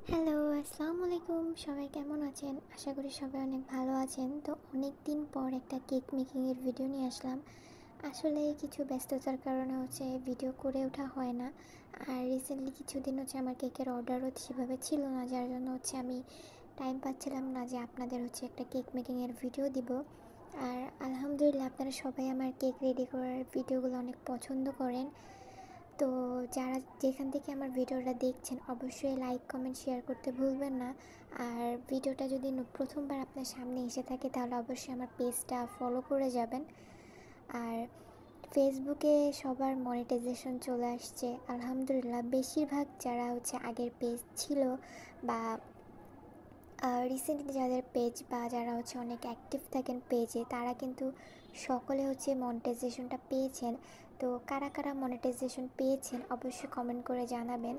Hello, আসসালামু আলাইকুম। সবাই কেমন আছেন? আশা করি সবাই অনেক ভালো আছেন। তো অনেক দিন পর একটা কেক মেকিংয়ের ভিডিও নিয়ে আসলাম। আসলে কিছু ব্যস্ততার কারণে ভিডিও করে ওঠা হয় না। আর রিসেন্টলি কিছুদিন আমার কেকের অর্ডারও সেভাবে ছিল না, যার জন্য আমি টাইম পাচ্ছিলাম না যে আপনাদের একটা কেক মেকিংয়ের ভিডিও দিব। আর আলহামদুলিল্লাহ আপনারা সবাই আমার কেক রেডি করার ভিডিওগুলো অনেক পছন্দ করেন। তো যারা যেখান থেকে আমার ভিডিওটা দেখছেন অবশ্যই লাইক কমেন্ট শেয়ার করতে ভুলবেন না। আর ভিডিওটা যদি প্রথমবার আপনার সামনে এসে থাকে তাহলে অবশ্যই আমার পেজটা ফলো করে যাবেন। আর ফেসবুকে সবার মনিটাইজেশন চলে আসছে আলহামদুলিল্লাহ। বেশিরভাগ যারা আগের পেজ ছিল বা রিসেন্টলি যাদের পেজ বা যারা অনেক অ্যাক্টিভ থাকেন পেজে, তারা কিন্তু সকলে মনিটাইজেশনটা পেয়েছেন। তো কারা কারা মনিটাইজেশন পেয়েছেন অবশ্যই কমেন্ট করে জানাবেন।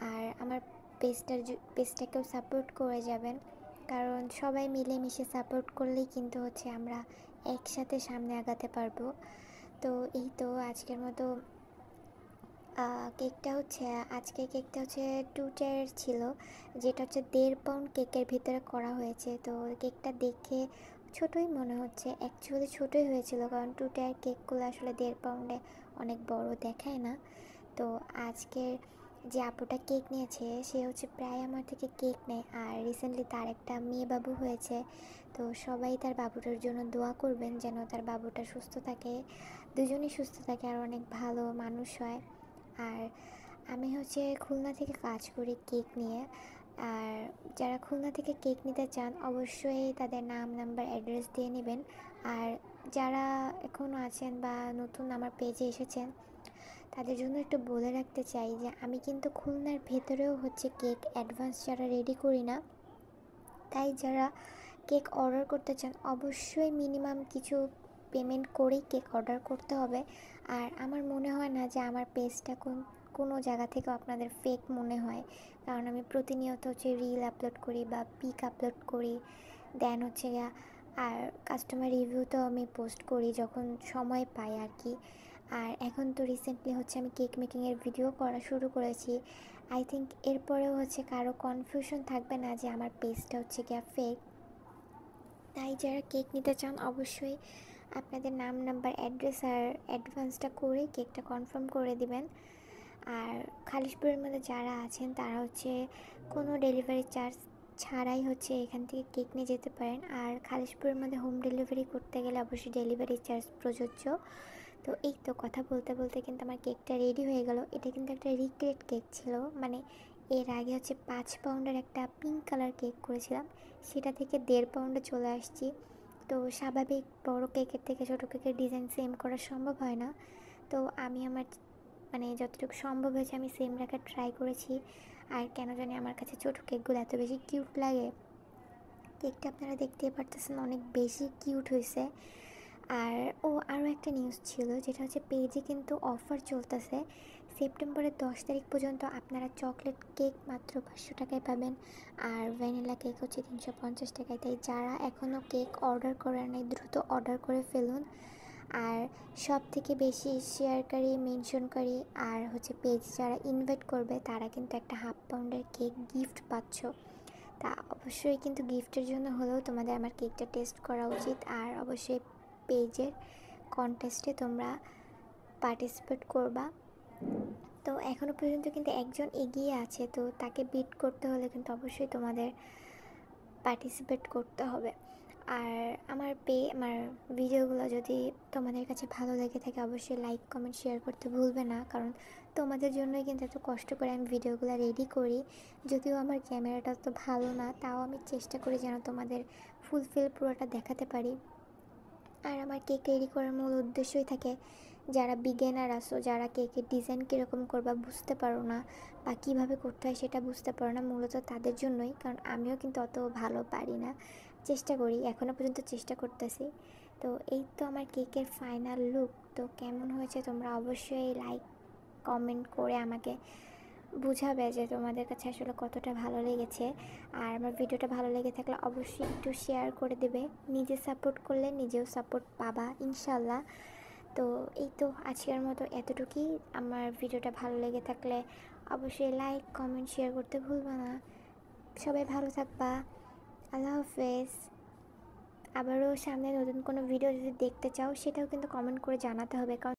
আর আমার পেজটাকেও সাপোর্ট করে যাবেন, কারণ সবাই মিলেমিশে সাপোর্ট করলেই কিন্তু আমরা একসাথে সামনে আগাতে পারবো। তো এই তো আজকের মতো কেকটা আজকে কেকটা 2 টায়ার ছিল, যেটা 1.5 পাউন্ড কেকের ভিতরে করা হয়েছে। তো কেকটা দেখে ছোটোই মনে হচ্ছে, অ্যাকচুয়ালি ছোটোই হয়েছিল, কারণ 2 টায়ার কেকগুলো আসলে 1.5 পাউন্ডে অনেক বড় দেখায় না। তো আজকের যে আপুটা কেক নিয়েছে সে প্রায় আমার থেকে কেক নেয়, আর রিসেন্টলি তার একটা মেয়ে বাবু হয়েছে। তো সবাই তার বাবুটার জন্য দোয়া করবেন যেন তার বাবুটা সুস্থ থাকে, দুজনেই সুস্থ থাকে আর অনেক ভালো মানুষ হয়। আর আমি খুলনা থেকে কাজ করি কেক নিয়ে। আর যারা খুলনা থেকে কেক নিতে চান অবশ্যই তাদের নাম নাম্বার অ্যাড্রেস দিয়ে নেবেন। আর যারা এখনও আছেন বা নতুন আমার পেজে এসেছেন তাদের জন্য একটু বলে রাখতে চাই যে আমি কিন্তু খুলনার ভেতরেও কেক অ্যাডভান্স যারা রেডি করি না। তাই যারা কেক অর্ডার করতে চান অবশ্যই মিনিমাম কিছু পেমেন্ট করেই কেক অর্ডার করতে হবে। আর আমার মনে হয় না যে আমার পেজটা কোনো জায়গা থেকে আপনাদের ফেক মনে হয়, কারণ আমি প্রতিনিয়ত রিল আপলোড করি বা পিক আপলোড করি, দেন আর কাস্টমার রিভিউ তো আমি পোস্ট করি যখন সময় পাই আর কি। আর এখন তো রিসেন্টলি আমি কেক মেকিংয়ের ভিডিও করা শুরু করেছি। আই থিঙ্ক এরপরেও কারো কনফিউশন থাকবে না যে আমার পেজটা গিয়া ফেক। তাই যারা কেক নিতে চান অবশ্যই আপনাদের নাম নাম্বার অ্যাড্রেস আর অ্যাডভান্সটা করে কেকটা কনফার্ম করে দিবেন। আর খালিশপুরের মধ্যে যারা আছেন তারা কোনো ডেলিভারি চার্জ ছাড়াই এখান থেকে কেক নিয়ে যেতে পারেন। আর খালিশপুরের মধ্যে হোম ডেলিভারি করতে গেলে অবশ্যই ডেলিভারি চার্জ প্রযোজ্য। তো এই তো কথা বলতে বলতে কিন্তু আমার কেকটা রেডি হয়ে গেল। এটা কিন্তু একটা রিক্রিয়েট কেক ছিল, মানে এর আগে 5 পাউন্ডের একটা পিঙ্ক কালার কেক করেছিলাম, সেটা থেকে 1.5 পাউন্ডে চলে আসছি। তো স্বাভাবিক বড় কেকের থেকে ছোটো কেকের ডিজাইন সেম করা সম্ভব হয় না। তো আমি আমার যতটুকু সম্ভব হয়েছে আমি সেম রাখার ট্রাই করেছি। আর কেন জানি আমার কাছে ছোটো কেকগুলো এত বেশি কিউট লাগে। কেকটা আপনারা দেখতেই পারতেছেন অনেক বেশি কিউট হয়েছে। আর আরও একটা নিউজ ছিল, যেটা পেজে কিন্তু অফার চলতেছে। সেপ্টেম্বরের 10 তারিখ পর্যন্ত আপনারা চকলেট কেক মাত্র 500 টাকায় পাবেন, আর ভ্যানিলা কেক 350 টাকায়। তাই যারা এখনও কেক অর্ডার করার নেই দ্রুত অর্ডার করে ফেলুন। আর সব থেকে বেশি শেয়ারকারী মেনশনকারী আর পেজ যারা ইনভাইট করবে তারা কিন্তু একটা 1/2 পাউন্ডের কেক গিফট পাচ্ছ। তা অবশ্যই কিন্তু গিফটের জন্য হলেও তোমাদের আমার কেকটা টেস্ট করা উচিত। আর অবশ্যই পেজের কন্টেস্টে তোমরা পার্টিসিপেট করবা। তো এখনও পর্যন্ত কিন্তু একজন এগিয়ে আছে, তো তাকে বিট করতে হলে কিন্তু অবশ্যই তোমাদের পার্টিসিপেট করতে হবে। আর আমার ভিডিওগুলো যদি তোমাদের কাছে ভালো লেগে থাকে অবশ্যই লাইক কমেন্ট শেয়ার করতে ভুলবে না, কারণ তোমাদের জন্যই কিন্তু এত কষ্ট করে আমি ভিডিওগুলো রেডি করি। যদিও আমার ক্যামেরাটা তো ভালো না, তাও আমি চেষ্টা করি যেন তোমাদের ফুলফিল পুরোটা দেখাতে পারি। আর আমার কেক রেডি করার মূল উদ্দেশ্যই থাকে যারা বিগিনার আসো, যারা কেকের ডিজাইন কীরকম করবা বুঝতে পারো না বা কীভাবে করতে হয় সেটা বুঝতে পারো না, মূলত তাদের জন্যই। কারণ আমিও কিন্তু অত ভালো পারি না, চেষ্টা করি, এখনও পর্যন্ত চেষ্টা করতেছি। তো এই তো আমার কেকের ফাইনাল লুক। তো কেমন হয়েছে তোমরা অবশ্যই লাইক কমেন্ট করে আমাকে বুঝাবে যে তোমাদের কাছে আসলে কতটা ভালো লেগেছে। আর আমার ভিডিওটা ভালো লেগে থাকলে অবশ্যই একটু শেয়ার করে দেবে। নিজে সাপোর্ট করলে নিজেও সাপোর্ট পাবা ইনশাল্লাহ। তো এই তো আজকের মতো এতটুকুই। আমার ভিডিওটা ভালো লেগে থাকলে অবশ্যই লাইক কমেন্ট শেয়ার করতে ভুলবে না। সবাই ভালো থাকবা। আল্লাহ হাফেজ। আবারও সামনে নতুন কোনো ভিডিও যদি দেখতে চাও সেটাও কিন্তু কমেন্ট করে জানাতে হবে, কারণ